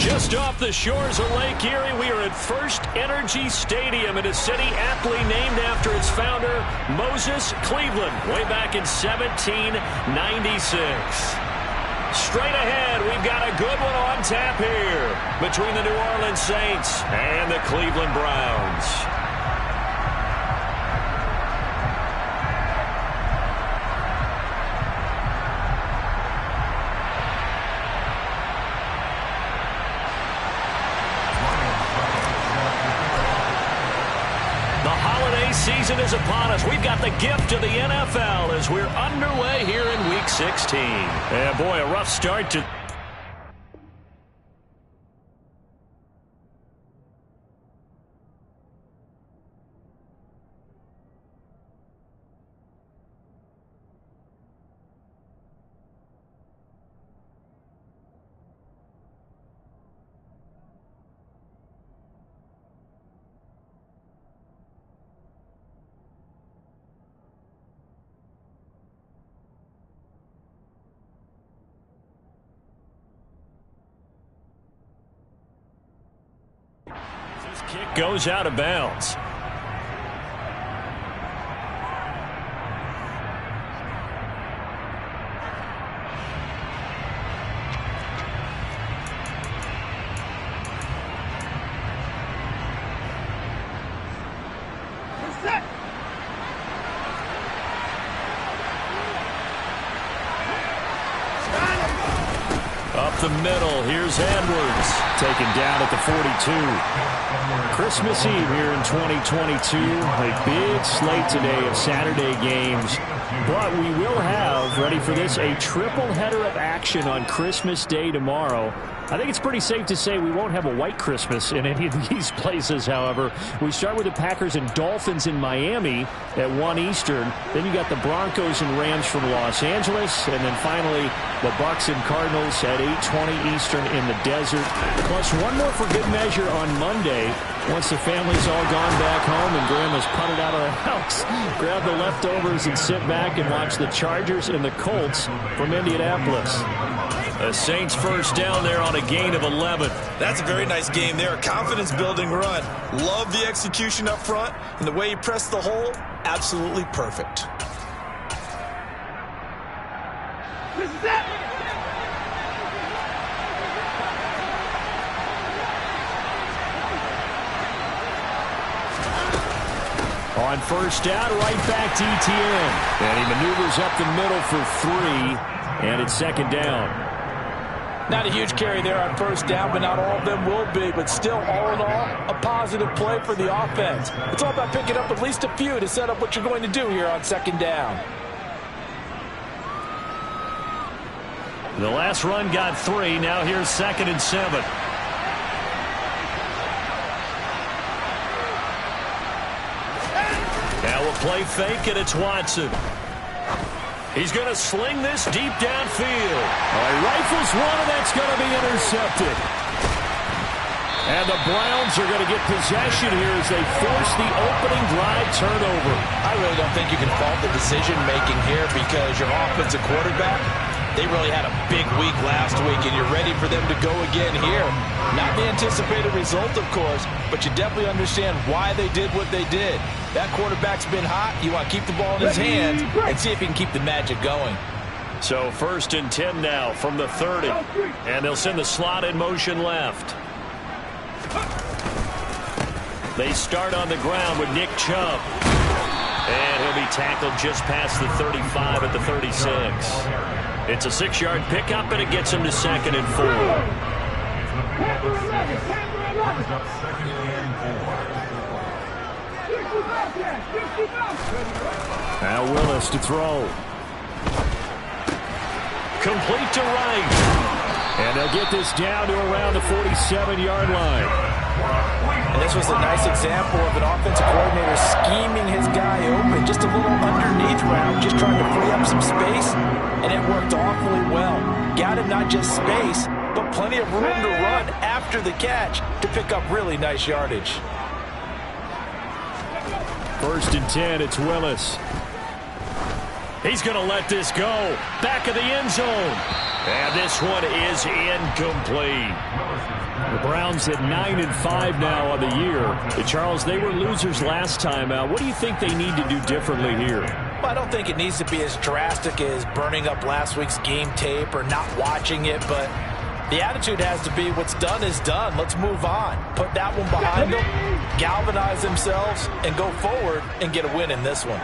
Just off the shores of Lake Erie, we are at First Energy Stadium in a city aptly named after its founder, Moses Cleveland, way back in 1796. Straight ahead, we've got a good one on tap here between the New Orleans Saints and the Cleveland Browns. Season is upon us. We've got the gift of the NFL as we're underway here in Week 16. And boy, a rough start to... Kick goes out of bounds. Up the middle, here's Edwards. Taken down at the 42. Christmas Eve here in 2022. A big slate today of Saturday games. But we will have, ready for this, a triple header of action on Christmas Day tomorrow. I think it's pretty safe to say we won't have a white Christmas in any of these places, however. We start with the Packers and Dolphins in Miami at 1 Eastern. Then you got the Broncos and Rams from Los Angeles. And then finally, the Bucs and Cardinals at 8:20 Eastern in the desert. Plus one more for good measure on Monday. Once the family's all gone back home and Grandma's putted out of the house, grab the leftovers and sit back and watch the Chargers and the Colts from Indianapolis. The Saints first down there on a gain of 11. That's a very nice game there. A confidence-building run. Love the execution up front, and the way he pressed the hole, absolutely perfect. On first down, right back to Etienne. And he maneuvers up the middle for 3, and it's second down. Not a huge carry there on first down, but not all of them will be. But still, all in all, a positive play for the offense. It's all about picking up at least a few to set up what you're going to do here on second down. The last run got 3. Now here's 2nd and 7. Now we'll play fake, and it's Watson. He's going to sling this deep downfield. He rifles one, and that's going to be intercepted. And the Browns are going to get possession here as they force the opening drive turnover. I really don't think you can fault the decision-making here because your offensive quarterback, they really had a big week last week, and you're ready for them to go again here. Not the anticipated result, of course, but you definitely understand why they did what they did. That quarterback's been hot. You want to keep the ball in his hands and see if he can keep the magic going. So 1st and 10 now from the 30. And they'll send the slot in motion left. They start on the ground with Nick Chubb. And he'll be tackled just past the 35 at the 36. It's a 6-yard pickup, and it gets him to 2nd and 4. Now Willis to throw. Complete to Wright. And they'll get this down to around the 47-yard line. And this was a nice example of an offensive coordinator scheming his guy open. Just a little underneath route, just trying to free up some space, and it worked awfully well. Got him not just space, but plenty of room to run after the catch to pick up really nice yardage. 1st and 10, it's Willis. He's going to let this go. Back of the end zone. And this one is incomplete. The Browns at 9-5 now on the year. Charles, they were losers last time out. What do you think they need to do differently here? Well, I don't think it needs to be as drastic as burning up last week's game tape or not watching it, but the attitude has to be what's done is done. Let's move on. Put that one behind them, galvanize themselves, and go forward and get a win in this one.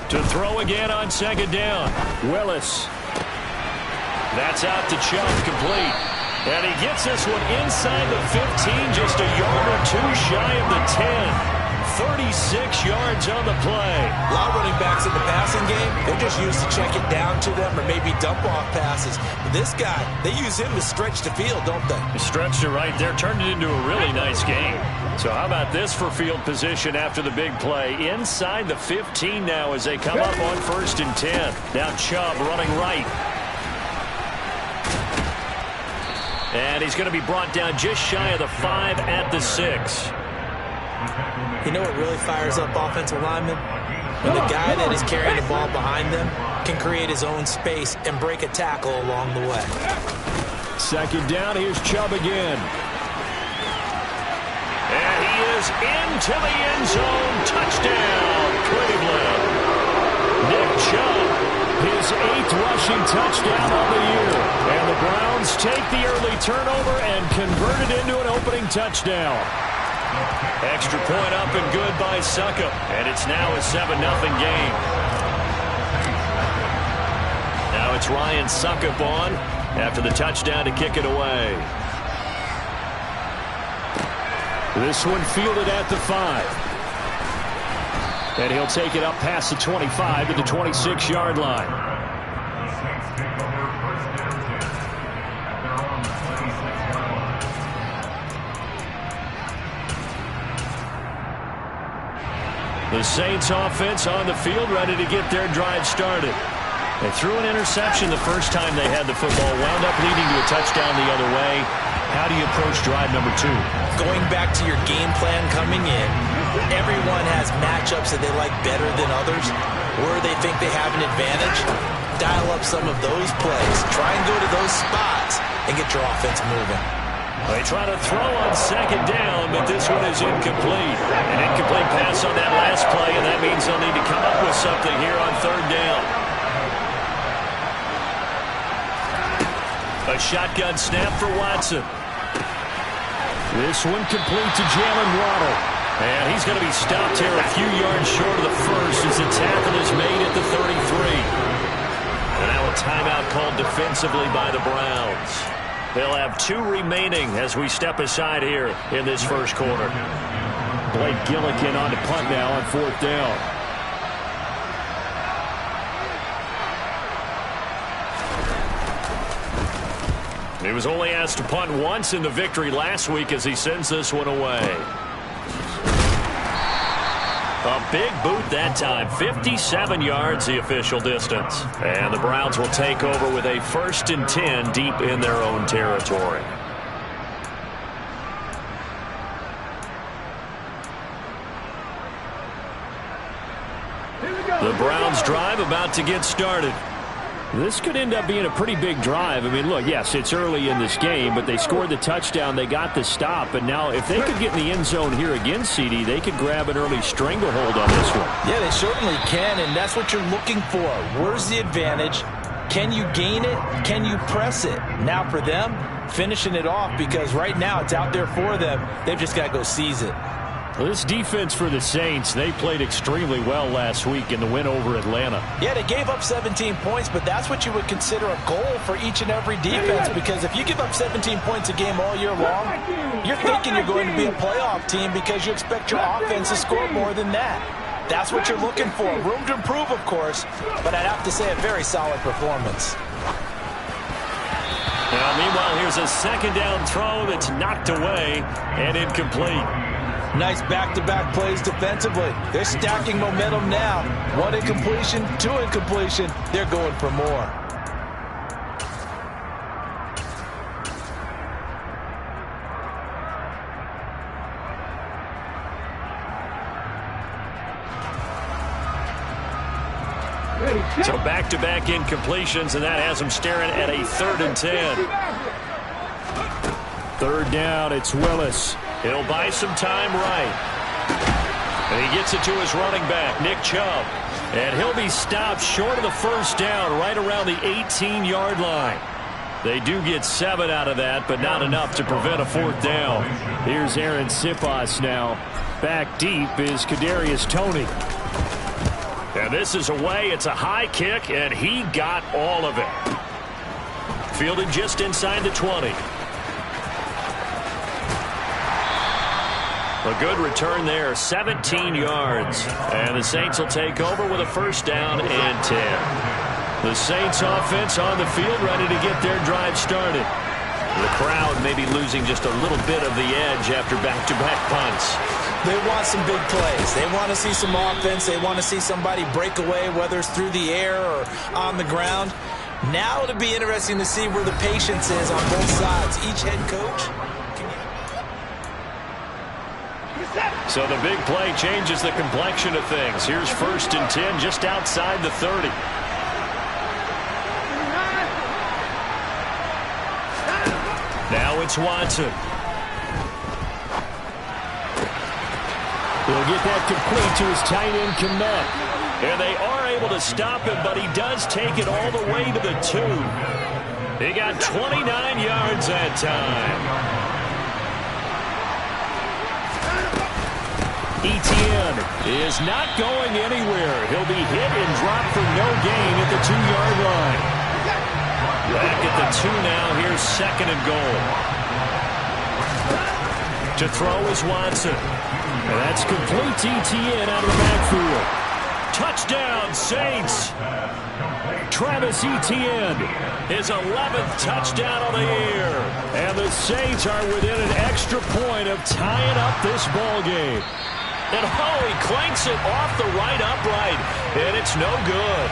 To throw again on second down. Willis. That's out to Chubb, complete. And he gets this one inside the 15, just a yard or two shy of the 10. 36 yards on the play. A lot of running backs in the passing game, they're just used to check it down to them or maybe dump off passes. But this guy, they use him to stretch the field, don't they? Stretched it right there, turned it into a really nice game. So how about this for field position after the big play? Inside the 15 now as they come up on 1st and 10. Now Chubb running right. And he's going to be brought down just shy of the 5 at the 6. You know what really fires up offensive linemen? When the guy that is carrying the ball behind them can create his own space and break a tackle along the way. Second down, here's Chubb again. And he is into the end zone. Touchdown, Cleveland. Nick Chubb, his 8th rushing touchdown on the year. And the Browns take the early turnover and convert it into an opening touchdown. Extra point up and good by Succop. And it's now a 7-0 game. Now it's Ryan Succop on after the touchdown to kick it away. This one fielded at the 5. And he'll take it up past the 25 to the 26-yard line. The Saints offense on the field, ready to get their drive started. They threw an interception the first time they had the football, wound up leading to a touchdown the other way. How do you approach drive number 2? Going back to your game plan coming in, everyone has matchups that they like better than others. Where they think they have an advantage, dial up some of those plays. Try and go to those spots and get your offense moving. They try to throw on second down, but this one is incomplete. An incomplete pass on that last play, and that means they'll need to come up with something here on 3rd down. A shotgun snap for Watson. This one complete to Jalen Waddle. And he's going to be stopped here a few yards short of the first as the tackle is made at the 33. And now a timeout called defensively by the Browns. They'll have 2 remaining as we step aside here in this first quarter. Blake Gillikin on to punt now on 4th down. He was only asked to punt once in the victory last week as he sends this one away. A big boot that time. 57 yards the official distance. And the Browns will take over with a 1st and 10 deep in their own territory. The Browns drive about to get started. This could end up being a pretty big drive. I mean, look, yes, it's early in this game, but they scored the touchdown, they got the stop, and now if they could get in the end zone here again, CD, they could grab an early stranglehold on this one. Yeah, they certainly can, and that's what you're looking for. Where's the advantage? Can you gain it? Can you press it? Now for them, finishing it off, because right now it's out there for them. They've just got to go seize it. Well, this defense for the Saints, they played extremely well last week in the win over Atlanta. Yeah, they gave up 17 points, but that's what you would consider a goal for each and every defense, because if you give up 17 points a game all year long, you're thinking you're going to be a playoff team because you expect your offense to score more than that. That's what you're looking for. Room to improve, of course, but I'd have to say a very solid performance. Now, meanwhile, here's a 2nd down throw that's knocked away and incomplete. Nice back-to-back plays defensively. They're stacking momentum now. 1 incompletion, 2 incompletion. They're going for more. So back-to-back incompletions, and that has him staring at a 3rd and 10. 3rd down, it's Willis. He'll buy some time right. And he gets it to his running back, Nick Chubb. And he'll be stopped short of the 1st down, right around the 18-yard line. They do get 7 out of that, but not enough to prevent a 4th down. Here's Aaron Siposs now. Back deep is Kadarius Toney. And this is away. It's a high kick, and he got all of it. Fielded just inside the 20. A good return there, 17 yards. And the Saints will take over with a 1st down and 10. The Saints offense on the field, ready to get their drive started. The crowd may be losing just a little bit of the edge after back-to-back punts. They want some big plays. They want to see some offense. They want to see somebody break away, whether it's through the air or on the ground. Now it'll be interesting to see where the patience is on both sides. Each head coach. So the big play changes the complexion of things. Here's 1st and 10 just outside the 30. Now it's Watson. He'll get that complete to his tight end, Kmet. And they are able to stop him, but he does take it all the way to the 2. He got 29 yards that time. Etienne is not going anywhere. He'll be hit and dropped for no gain at the 2-yard line. Back at the 2 now. Here's 2nd and goal. To throw is Watson. And that's complete to Etienne out of the backfield. Touchdown, Saints. Travis Etienne, his 11th touchdown on the year. And the Saints are within an extra point of tying up this ball game. And he clanks it off the right upright, and it's no good.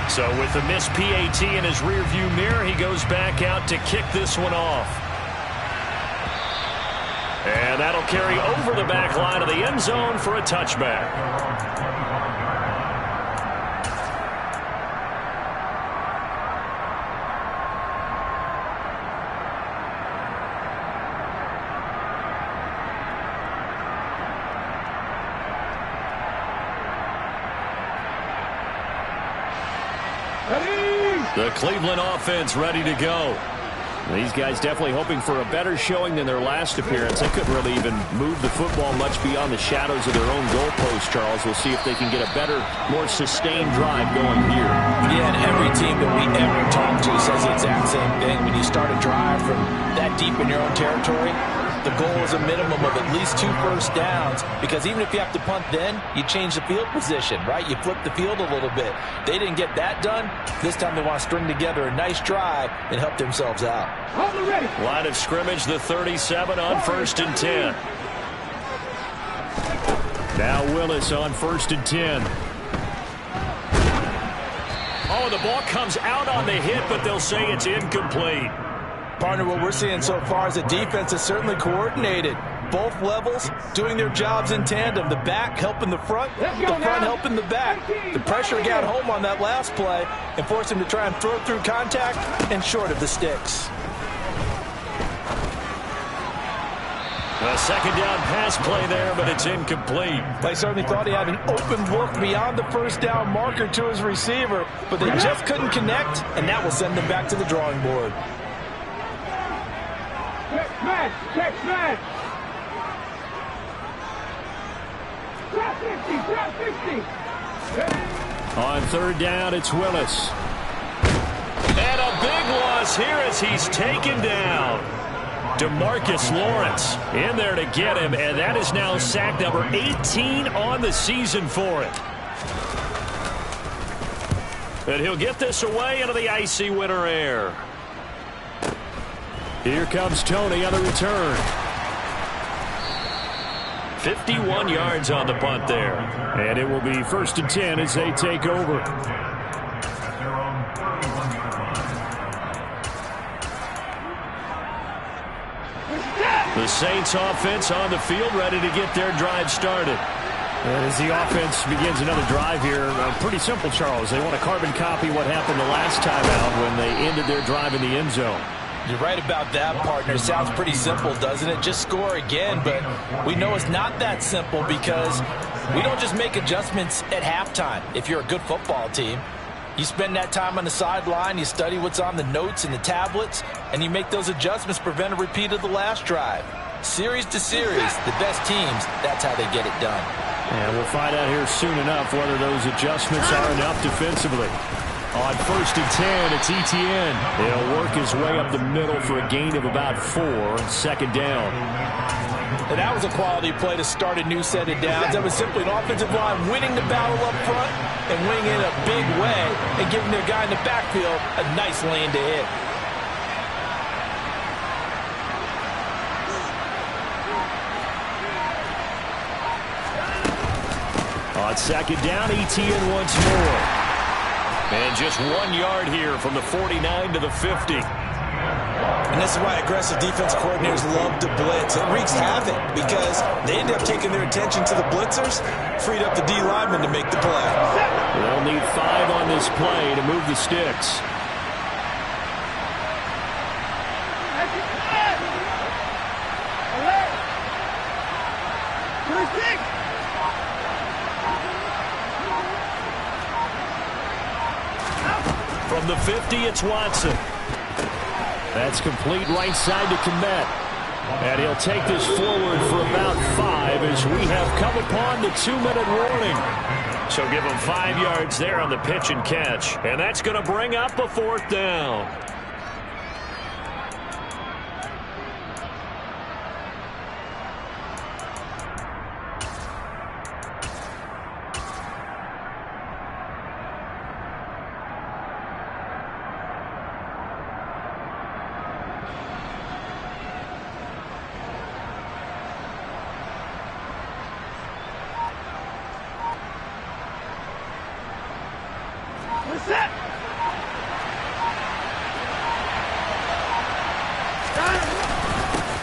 So with the missed PAT in his rearview mirror, he goes back out to kick this one off. And that'll carry over the back line of the end zone for a touchback. The Cleveland offense ready to go. These guys definitely hoping for a better showing than their last appearance. They couldn't really even move the football much beyond the shadows of their own goalpost, Charles. We'll see if they can get a better, more sustained drive going here. Yeah, and every team that we ever talk to says the exact same thing. When you start a drive from that deep in your own territory, the goal is a minimum of at least 2 first downs, because even if you have to punt then, you change the field position, right? You flip the field a little bit. They didn't get that done. This time they want to string together a nice drive and help themselves out. Line of scrimmage, the 37 on 1st and 10. Now Willis on 1st and 10. Oh, the ball comes out on the hit, but they'll say it's incomplete. Partner, what we're seeing so far is the defense is certainly coordinated. Both levels doing their jobs in tandem. The back helping the front, the front helping the back. The pressure got home on that last play and forced him to try and throw through contact and short of the sticks. A 2nd down pass play there, but it's incomplete. They certainly thought he had an open look beyond the 1st down marker to his receiver, but they just couldn't connect, and that will send them back to the drawing board. Check smash! Drop 50! On 3rd down, it's Willis. And a big loss here as he's taken down. DeMarcus Lawrence in there to get him, and that is now sack number 18 on the season for it. And he'll get this away into the icy winter air. Here comes Toney on the return. 51 yards on the punt there. And it will be 1st and 10 as they take over. The Saints offense on the field, ready to get their drive started. And as the offense begins another drive here, pretty simple, Charles. They want to carbon copy what happened the last time out when they ended their drive in the end zone. You're right about that, partner. Sounds pretty simple, doesn't it? Just score again, but we know it's not that simple because we don't just make adjustments at halftime. If you're a good football team, you spend that time on the sideline, you study what's on the notes and the tablets, and you make those adjustments to prevent a repeat of the last drive. Series to series, the best teams, that's how they get it done. And we'll find out here soon enough whether those adjustments are enough defensively. On 1st and 10, it's Etienne. He'll work his way up the middle for a gain of about 4, 2nd down. And that was a quality play to start a new set of downs. That was simply an offensive line winning the battle up front and winning in a big way and giving their guy in the backfield a nice lane to hit. On 2nd down, Etienne once more. And just 1 yard here from the 49 to the 50. And this is why aggressive defense coordinators love to blitz. It wreaks havoc because they end up taking their attention to the blitzers, freed up the D lineman to make the play. They'll need 5 on this play to move the sticks. From the 50, it's Watson. That's complete right side to Kmet. And he'll take this forward for about 5 as we have come upon the 2-minute warning. So give him 5 yards there on the pitch and catch. And that's going to bring up a 4th down.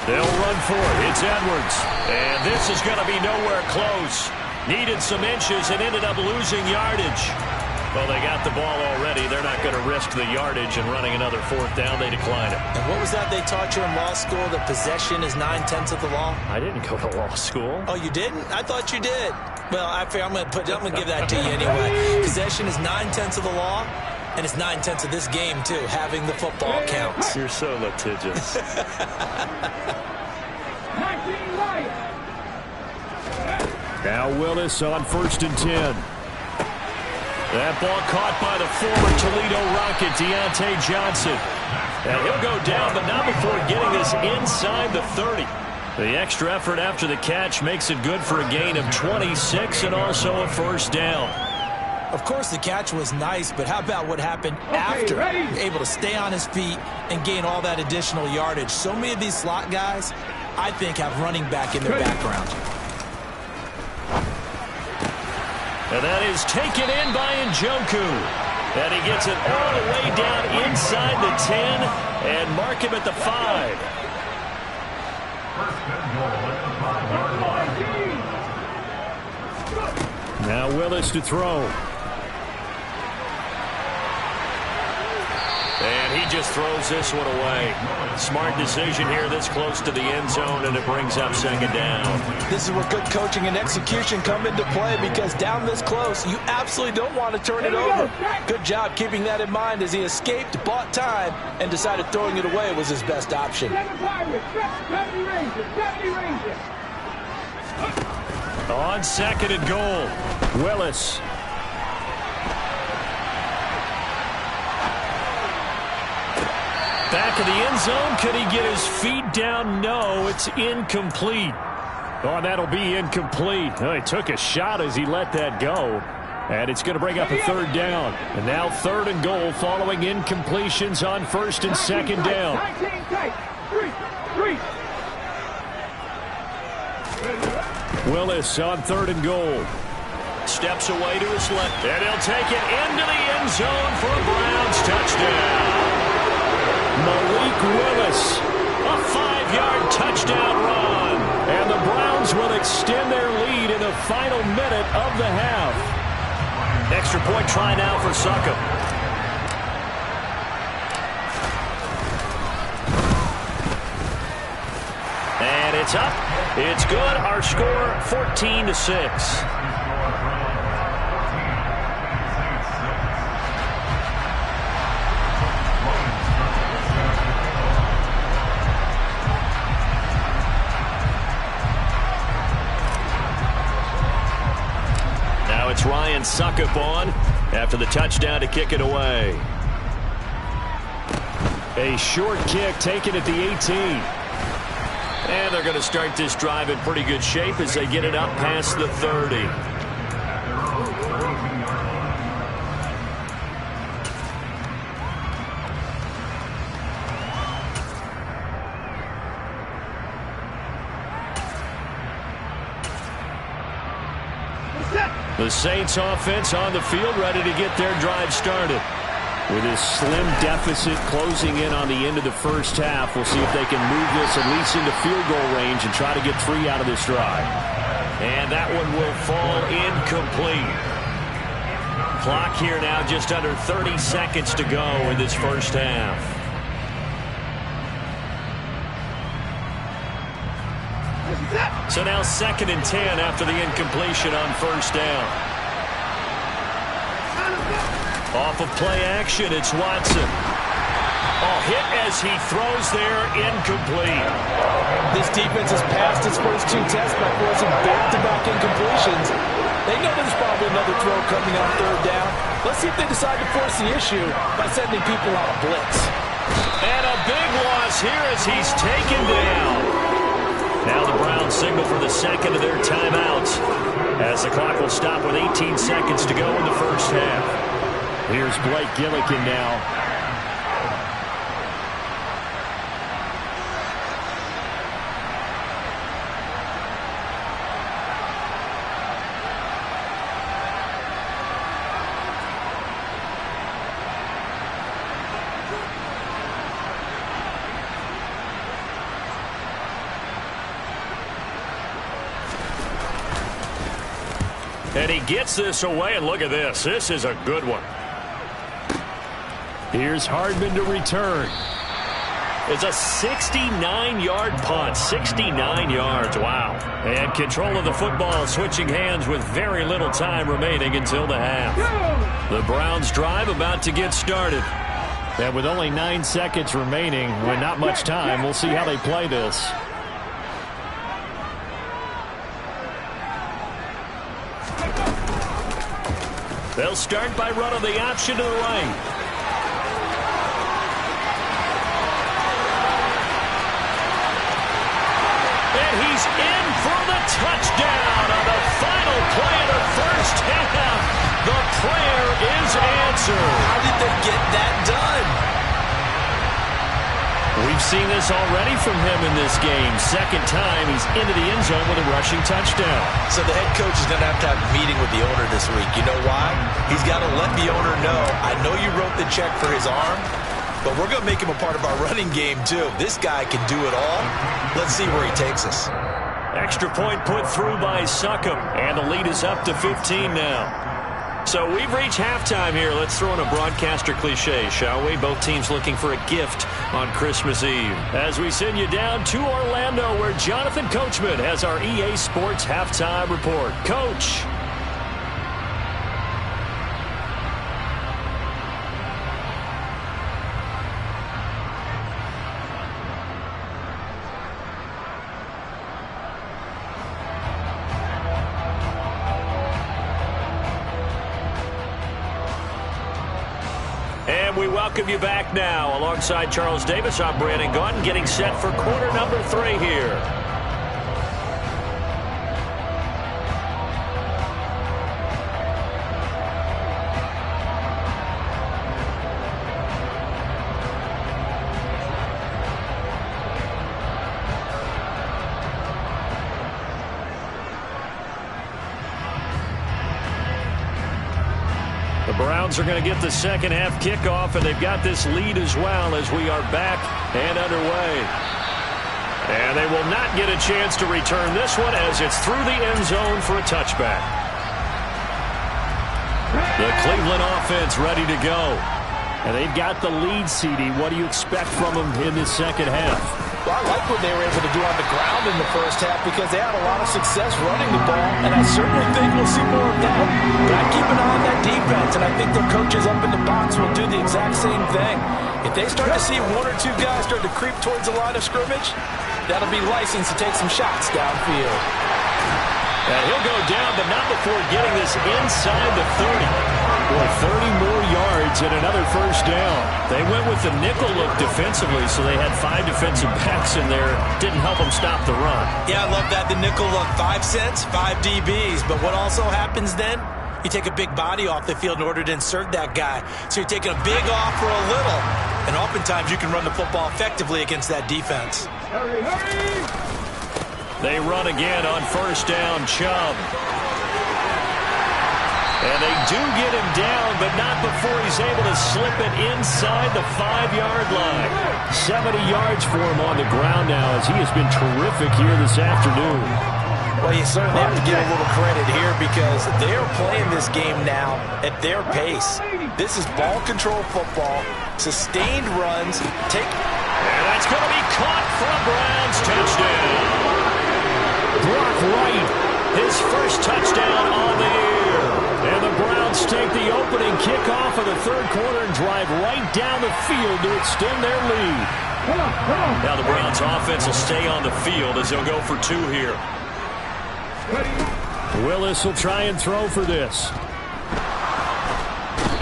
They'll run for it. It's Edwards. And this is going to be nowhere close. Needed some inches and ended up losing yardage. Well, they got the ball already. They're not going to risk the yardage and running another 4th down. They decline it. And what was that they taught you in law school? That possession is 9/10 of the law? I didn't go to law school. Oh, you didn't? I thought you did. Well, I'm going to give that to you anyway. Possession is 9/10 of the law. And it's 9/10 of this game, too. Having the football counts. You're so litigious. Now Willis on 1st and 10. That ball caught by the former Toledo Rocket, Deontay Johnson. And he'll go down, but not before getting this inside the 30. The extra effort after the catch makes it good for a gain of 26 and also a 1st down. Of course, the catch was nice, but how about what happened after? Able to stay on his feet and gain all that additional yardage. So many of these slot guys, I think, have running back in their background. And that is taken in by Njoku. And he gets it all the way down inside the 10 and mark him at the 5. Now Willis to throw. And he just throws this one away. Smart decision here this close to the end zone, and it brings up 2nd down. This is where good coaching and execution come into play because down this close, you absolutely don't want to turn it over. Good job keeping that in mind as he escaped, bought time, and decided throwing it away was his best option. On 2nd and goal, Willis. Back of the end zone. Could he get his feet down? No, it's incomplete. Oh, that'll be incomplete. Oh, he took a shot as he let that go. And it's going to bring up a 3rd down. And now 3rd and goal following incompletions on 1st and 2nd down. Willis on 3rd and goal. Steps away to his left. And he'll take it into the end zone for a Browns touchdown. Malik Willis, a 5-yard touchdown. final minute of the half. Extra point try now for Succop. And it's up. It's good. Our score, 14-6. Now it's Ryan Succop on after the touchdown to kick it away. A short kick taken at the 18. And they're going to start this drive in pretty good shape as they get it up past the 30. The Saints offense on the field ready to get their drive started. With this slim deficit closing in on the end of the first half, we'll see if they can move this at least into field goal range and try to get 3 out of this drive. And that one will fall incomplete. Clock here now just under 30 seconds to go in this first half. So now 2nd and 10 after the incompletion on first down. Off of play action, it's Watson. Oh, hit as he throws there, incomplete. This defense has passed its first 2 tests by forcing back-to-back incompletions. They know there's probably another throw coming on 3rd down. Let's see if they decide to force the issue by sending people on a blitz. And a big loss here as he's taken down. Now the Browns signal for the 2nd of their timeouts as the clock will stop with 18 seconds to go in the first half. Here's Blake Gillikin now. And he gets this away, and look at this. This is a good one. Here's Hardman to return. It's a 69-yard punt. 69 yards. Wow. And control of the football switching hands with very little time remaining until the half. The Browns drive about to get started. And with only 9 seconds remaining, with not much time, we'll see how they play this. They'll start by running the option to the right. He's in for the touchdown on the final play of the first half. The prayer is answered. How did they get that done? We've seen this already from him in this game. 2nd time he's into the end zone with a rushing touchdown. So the head coach is going to have a meeting with the owner this week. You know why? He's got to let the owner know, I know you wrote the check for his arm, but we're going to make him a part of our running game too. This guy can do it all. Let's see where he takes us. Extra point put through by Succop, and the lead is up to 15 now. So we've reached halftime here. Let's throw in a broadcaster cliche, shall we? Both teams looking for a gift on Christmas Eve. As we send you down to Orlando, where Jonathan Coachman has our EA Sports halftime report. Coach. And we welcome you back now. Alongside Charles Davis, I'm Brandon Gaudin, getting set for quarter number 3 here. The Browns are going to get the second half kickoff, and they've got this lead as well as we are back and underway. And And they will not get a chance to return this one as it's through the end zone for a touchback. The Cleveland offense ready to go. And they've got the lead, CD. What do you expect from them in this second half? Well, I like what they were able to do on the ground in the first half because they had a lot of success running the ball, and I certainly think we'll see more of that. But I keep an eye on that defense, and I think their coaches up in the box will do the exact same thing. If they start to see one or two guys start to creep towards the line of scrimmage, that'll be license to take some shots downfield. And he'll go down, but not before getting this inside the 30. Boy, 30 more yards and another first down. They went with the nickel look defensively, so they had 5 defensive backs in there. Didn't help them stop the run. Yeah, I love that. The nickel look, 5 cents, 5 DBs. But what also happens then? You take a big body off the field in order to insert that guy. So you're taking a big off for a little. And oftentimes you can run the football effectively against that defense. Hurry, hurry! They run again on first down, Chubb. And they do get him down, but not before he's able to slip it inside the 5-yard line. 70 yards for him on the ground now as he has been terrific here this afternoon. Well, you certainly have to give a little credit here because they're playing this game now at their pace. This is ball control football, sustained runs. And that's going to be caught for a Browns touchdown. Brock Wright, his first touchdown on the year. And the Browns take the opening kickoff of the third quarter and drive right down the field to extend their lead. Now the Browns offense will stay on the field as they'll go for 2 here. Willis will try and throw for this.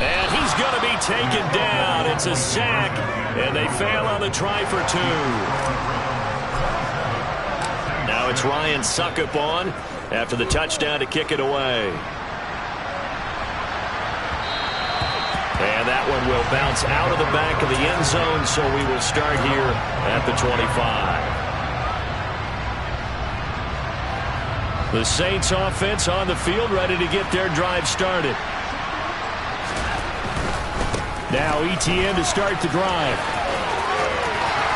And he's going to be taken down. It's a sack, and they fail on the try for 2. Now it's Ryan Succop on after the touchdown to kick it away. And that one will bounce out of the back of the end zone, so we will start here at the 25. The Saints offense on the field, ready to get their drive started. Now Etienne to start the drive.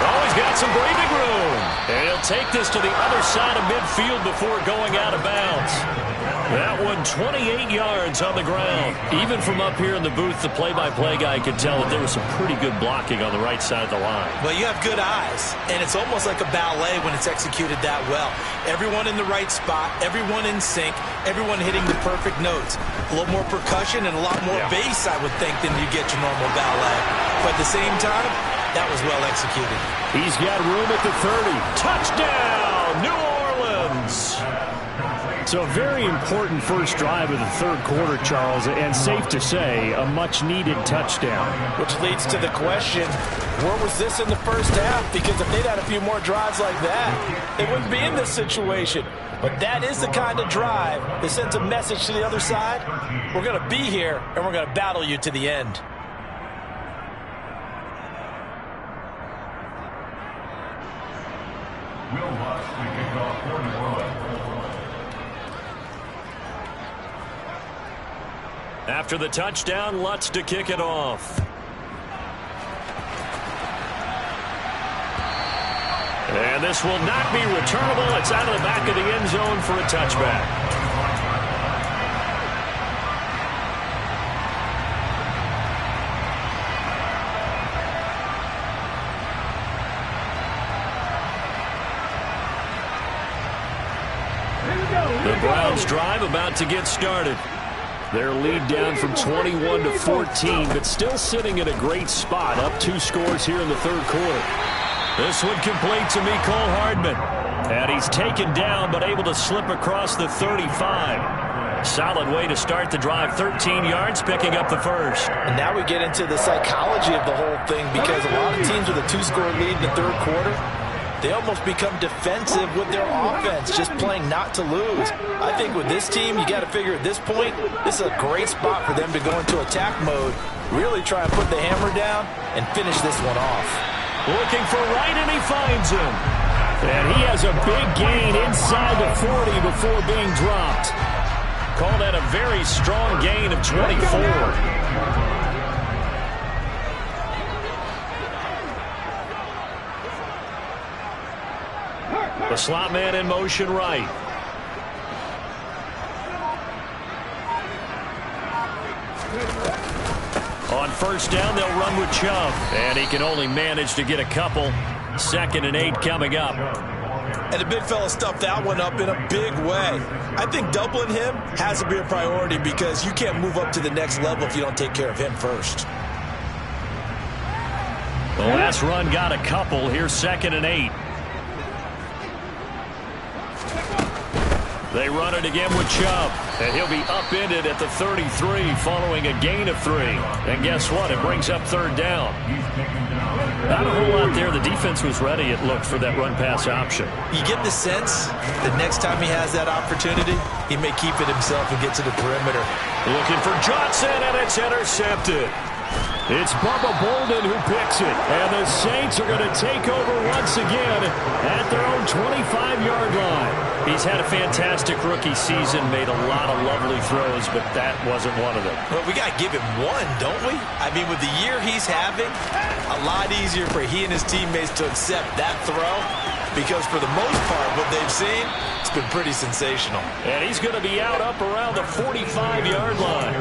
Oh, he's got some breathing room. And he'll take this to the other side of midfield before going out of bounds. That one 28 yards on the ground. Even from up here in the booth, the play-by-play guy could tell that there was some pretty good blocking on the right side of the line. Well, you have good eyes, and it's almost like a ballet when it's executed that well. Everyone in the right spot, everyone in sync, everyone hitting the perfect notes. A little more percussion and a lot more bass, I would think, than you get your normal ballet. But at the same time, that was well executed. He's got room at the 30. Touchdown, New Orleans! So a very important first drive of the third quarter, Charles, and safe to say, a much-needed touchdown. Which leads to the question, where was this in the first half? Because if they'd had a few more drives like that, they wouldn't be in this situation. But that is the kind of drive that sends a message to the other side. We're going to be here, and we're going to battle you to the end. Will Lutz to kick off for New Orleans. After the touchdown, Lutz to kick it off. And this will not be returnable. It's out of the back of the end zone for a touchback. The Browns drive about to get started. Their lead down from 21 to 14, but still sitting in a great spot, up 2 scores here in the third quarter. This one complete to Mecole Hardman. And he's taken down, but able to slip across the 35. Solid way to start the drive, 13 yards, picking up the first. And now we get into the psychology of the whole thing because a lot of teams with a 2-score lead in the third quarter, they almost become defensive with their offense, just playing not to lose. I think with this team, you got to figure at this point, this is a great spot for them to go into attack mode, really try and put the hammer down and finish this one off. Looking for Wright, and he finds him. And he has a big gain inside the 40 before being dropped. Call that a very strong gain of 24. The slot man in motion right. On first down, they'll run with Chubb. And he can only manage to get a couple. 2nd and 8 coming up. And the big fella stuffed that one up in a big way. I think doubling him has to be a priority because you can't move up to the next level if you don't take care of him first. The last run got a couple. Here's 2nd and 8. They run it again with Chubb. And he'll be upended at the 33 following a gain of 3. And guess what? It brings up 3rd down. Not a whole lot there. The defense was ready, it looked, for that run-pass option. You get the sense that next time he has that opportunity, he may keep it himself and get to the perimeter. Looking for Johnson, and it's intercepted. It's Bubba Bolden who picks it. And the Saints are going to take over once again at their own 25-yard line. He's had a fantastic rookie season, made a lot of lovely throws, but that wasn't one of them. Well, we got to give him one, don't we? I mean, with the year he's having, a lot easier for he and his teammates to accept that throw because for the most part, what they've seen, it's been pretty sensational. And he's going to be out up around the 45-yard line.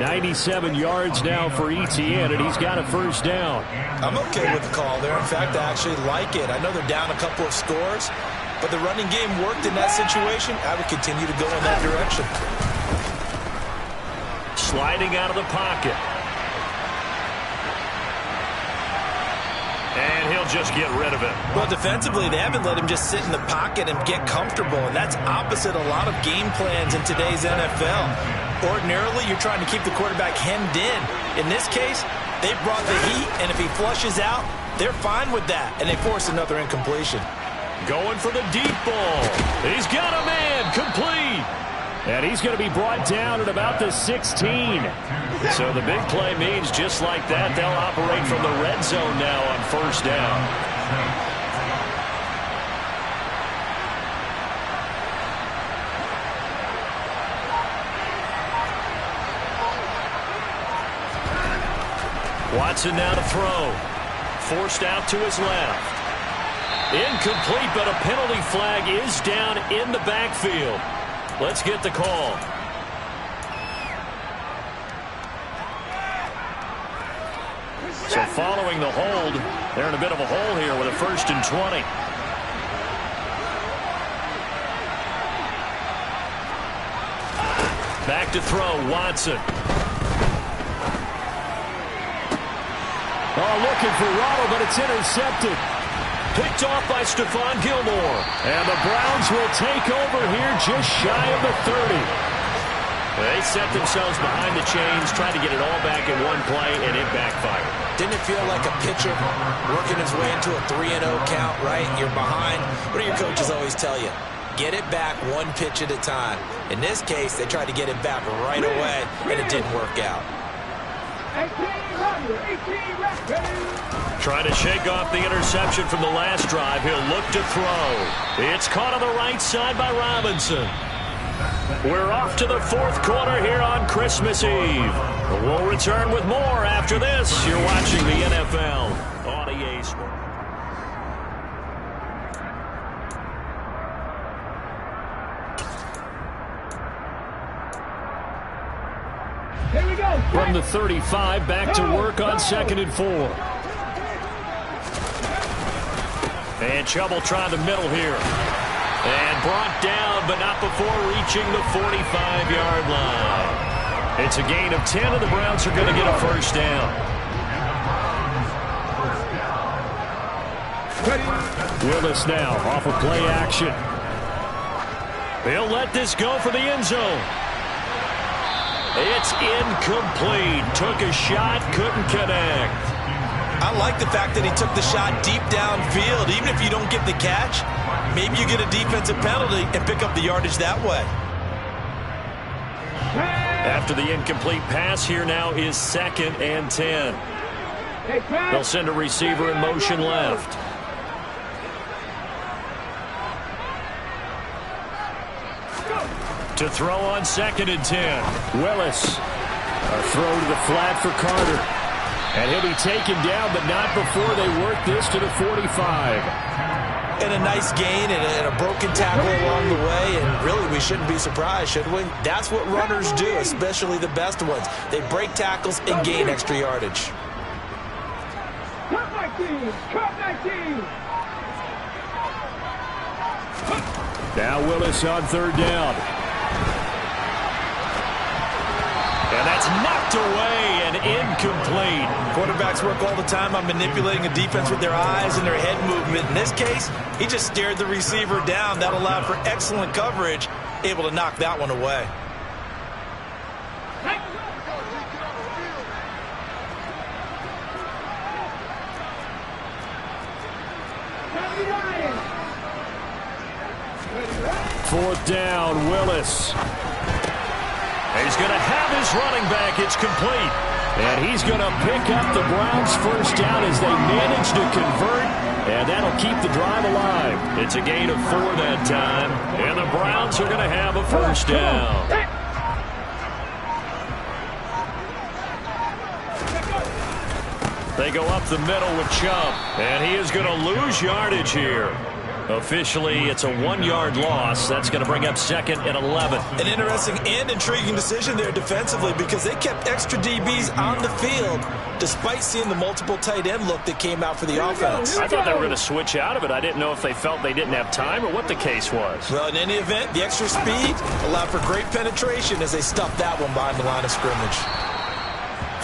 97 yards now for ETN, and he's got a first down. I'm okay with the call there. In fact, I actually like it. I know they're down a couple of scores, but the running game worked in that situation. I would continue to go in that direction. Sliding out of the pocket. And he'll just get rid of it. Well, defensively, they haven't let him just sit in the pocket and get comfortable, and that's opposite a lot of game plans in today's NFL. Ordinarily, you're trying to keep the quarterback hemmed in. In this case, they brought the heat, and if he flushes out, they're fine with that, and they force another incompletion. Going for the deep ball. He's got a man, complete. And he's going to be brought down at about the 16. So the big play means just like that, they'll operate from the red zone now on first down. Watson now to throw. Forced out to his left. Incomplete, but a penalty flag is down in the backfield. Let's get the call. So following the hold, they're in a bit of a hole here with a 1st and 20. Back to throw, Watson. Oh, looking for Waddle, but it's intercepted. Picked off by Stephon Gilmore. And the Browns will take over here just shy of the 30. They set themselves behind the chains, trying to get it all back in one play, and it backfired. Didn't it feel like a pitcher working his way into a 3-0 count, right? You're behind. What do your coaches always tell you? Get it back one pitch at a time. In this case, they tried to get it back right away, and it didn't work out. Trying to shake off the interception from the last drive. He'll look to throw. It's caught on the right side by Robinson. We're off to the 4th quarter here on Christmas Eve. We'll return with more after this. You're watching the NFL on EA Sports. Here we go. From the 35, back to work on 2nd and 4. And Chubb will try the middle here. And brought down, but not before reaching the 45-yard line. It's a gain of 10, and the Browns are going to get a first down. Willis now off of play action. He'll let this go for the end zone. It's incomplete. Took a shot, couldn't connect. I like the fact that he took the shot deep downfield. Even if you don't get the catch, maybe you get a defensive penalty and pick up the yardage that way. After the incomplete pass, here now is 2nd and 10. They'll send a receiver in motion left. To throw on 2nd and 10. Willis. A throw to the flat for Carter. And he'll be taken down, but not before they work this to the 45. and a nice gain and a broken tackle along the way, and really we shouldn't be surprised, should we? That's what runners do, especially the best ones. They break tackles and gain extra yardage. Cut my team! Cut my team! Now Willis on third down. And that's knocked away and incomplete. Quarterbacks work all the time on manipulating a defense with their eyes and their head movement. In this case, he just stared the receiver down. That allowed for excellent coverage, able to knock that one away. Fourth down, Willis. He's going to have his running back. It's complete. And he's going to pick up the Browns' first down as they manage to convert. And that'll keep the drive alive. It's a gain of 4 that time. And the Browns are going to have a first down. They go up the middle with Chubb. And he is going to lose yardage here. Officially, it's a 1-yard loss. That's going to bring up 2nd and 11. An interesting and intriguing decision there defensively because they kept extra DBs on the field despite seeing the multiple tight end look that came out for the offense. I thought they were going to switch out of it. I didn't know if they felt they didn't have time or what the case was. Well, in any event, the extra speed allowed for great penetration as they stuffed that one behind the line of scrimmage.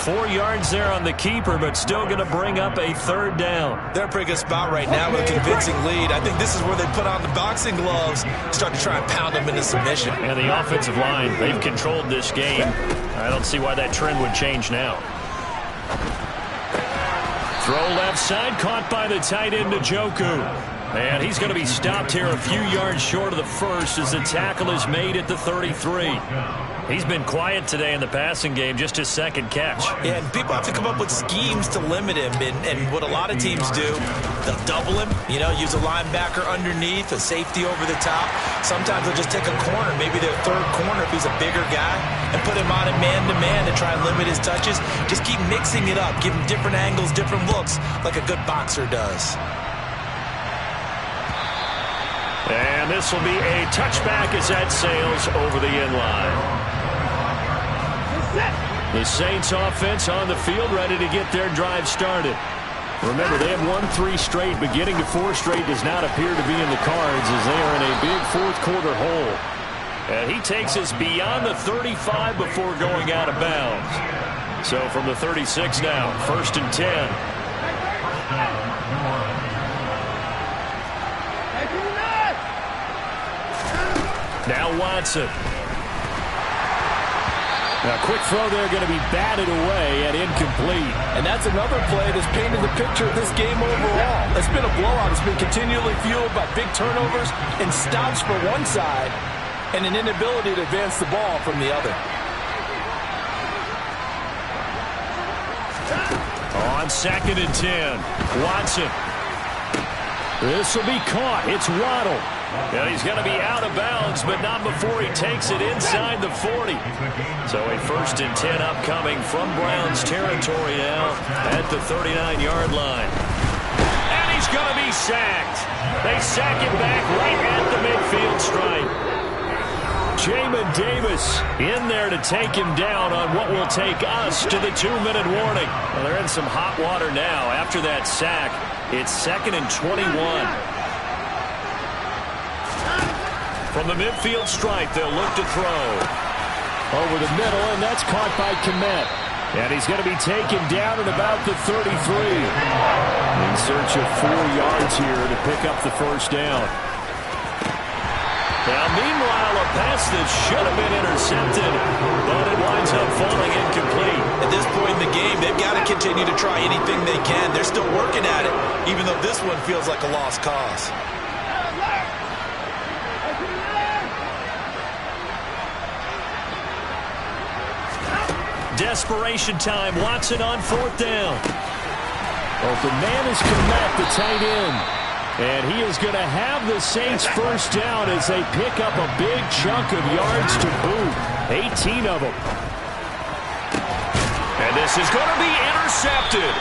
4 yards there on the keeper, but still going to bring up a third down. They're in a pretty good spot right now with a convincing lead. I think this is where they put on the boxing gloves, start to try and pound them into submission. And the offensive line, they've controlled this game. I don't see why that trend would change now. Throw left side, caught by the tight end Njoku. And he's going to be stopped here a few yards short of the first as the tackle is made at the 33. He's been quiet today in the passing game, just his second catch. Yeah, and people have to come up with schemes to limit him. And what a lot of teams do, they'll double him, use a linebacker underneath, a safety over the top. Sometimes they'll just take a corner, maybe their third corner if he's a bigger guy, and put him on a man-to-man to try and limit his touches. Just keep mixing it up, give him different angles, different looks, like a good boxer does. And this will be a touchback as that sails over the end line. The Saints offense on the field, ready to get their drive started. Remember, they have won 3 straight. Beginning to 4 straight does not appear to be in the cards as they are in a big fourth-quarter hole. And he takes us beyond the 35 before going out of bounds. So from the 36 now, 1st and 10. Now Watson. Now, quick throw there, going to be batted away and incomplete. And that's another play that's painted the picture of this game overall. It's been a blowout. It's been continually fueled by big turnovers and stops for one side and an inability to advance the ball from the other. On 2nd and 10, Watson. This will be caught. It's Waddle. And he's going to be out of bounds, but not before he takes it inside the 40. So a 1st and 10 upcoming from Browns territory now at the 39-yard line. And he's going to be sacked. They sack him back right at the midfield stripe. Jamin Davis in there to take him down on what will take us to the 2-minute warning. Well, they're in some hot water now. After that sack, it's 2nd and 21. From the midfield stripe, they'll look to throw. Over the middle, and that's caught by Kmet. And he's going to be taken down at about the 33. In search of 4 yards here to pick up the first down. Now, meanwhile, a pass that should have been intercepted, but it winds up falling incomplete. At this point in the game, they've got to continue to try anything they can. They're still working at it, even though this one feels like a lost cause. Desperation time. Watson on 4th down. Open man is Kmet, the tight end. And he is going to have the Saints first down as they pick up a big chunk of yards to boot. 18 of them. And this is going to be intercepted.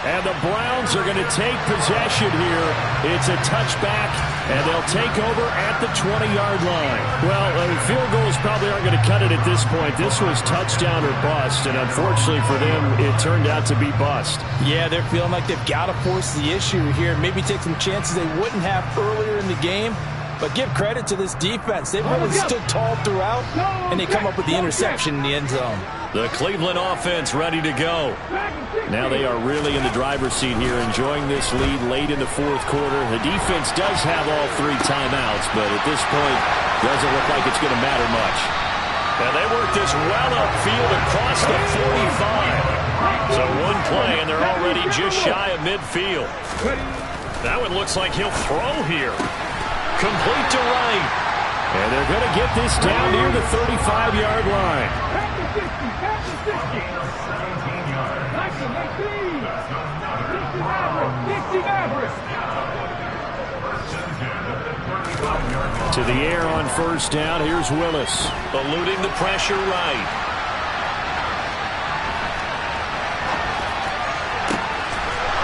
And the Browns are going to take possession here. It's a touchback, and they'll take over at the 20-yard line. Well, field goals probably aren't going to cut it at this point. This was touchdown or bust, and unfortunately for them, it turned out to be bust. Yeah, they're feeling like they've got to force the issue here, maybe take some chances they wouldn't have earlier in the game. But give credit to this defense. They've really stood tall throughout, and they come up with the interception in the end zone. The Cleveland offense ready to go. Now they are really in the driver's seat here, enjoying this lead late in the fourth quarter. The defense does have all 3 timeouts, but at this point, doesn't look like it's going to matter much. And they work this well upfield across the 45. So one play, and they're already just shy of midfield. That one looks like he'll throw here. Complete to right. And they're going to get this down near the 35-yard line. To the air on first down. Here's Willis. Eluding the pressure right.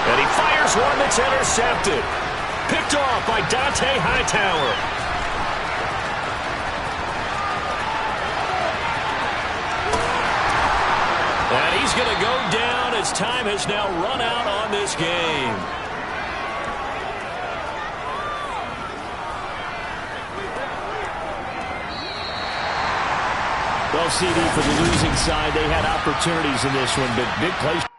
And he fires one that's intercepted. Picked off by Dante Hightower. And he's going to go down as time has now run out on this game. Well, CD, for the losing side, they had opportunities in this one, but big plays.